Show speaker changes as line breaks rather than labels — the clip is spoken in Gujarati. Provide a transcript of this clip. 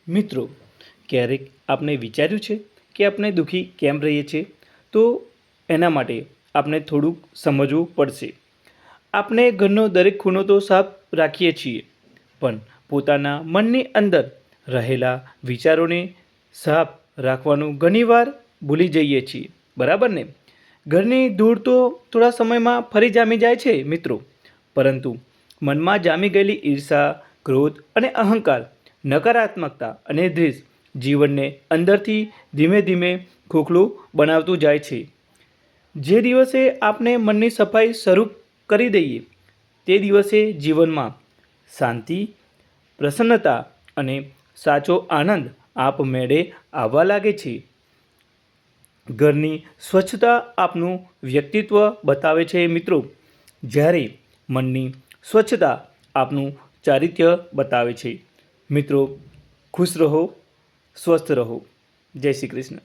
મિત્રો, ક્યારેક આપણે વિચાર્યું છે કે આપણે દુઃખી કેમ રહીએ છીએ? તો એના માટે આપણે થોડુંક સમજવું પડશે. આપણે ઘરનો દરેક ખૂણો તો સાફ રાખીએ છીએ, પણ પોતાના મનની અંદર રહેલા વિચારોને સાફ રાખવાનું ઘણીવાર ભૂલી જઈએ છીએ, બરાબર ને? ઘરની ધૂળ તો થોડા સમયમાં ફરી જામી જાય છે મિત્રો, પરંતુ મનમાં જામી ગયેલી ઈર્ષા, ક્રોધ અને અહંકાર, નકારાત્મકતા અને દ્વેષ જીવનને અંદરથી ધીમે ધીમે ખોખલું બનાવતું જાય છે. જે દિવસે આપણે મનની સફાઈ શરૂ કરી દઈએ તે દિવસે જીવનમાં શાંતિ, પ્રસન્નતા અને સાચો આનંદ આપમેળે આવવા લાગે છે. ઘરની સ્વચ્છતા આપનું વ્યક્તિત્વ બતાવે છે મિત્રો, જ્યારે મનની સ્વચ્છતા આપનું ચારિત્ર્ય બતાવે છે. મિત્રો, ખુશ રહો, સ્વસ્થ રહો. જય શ્રી કૃષ્ણ.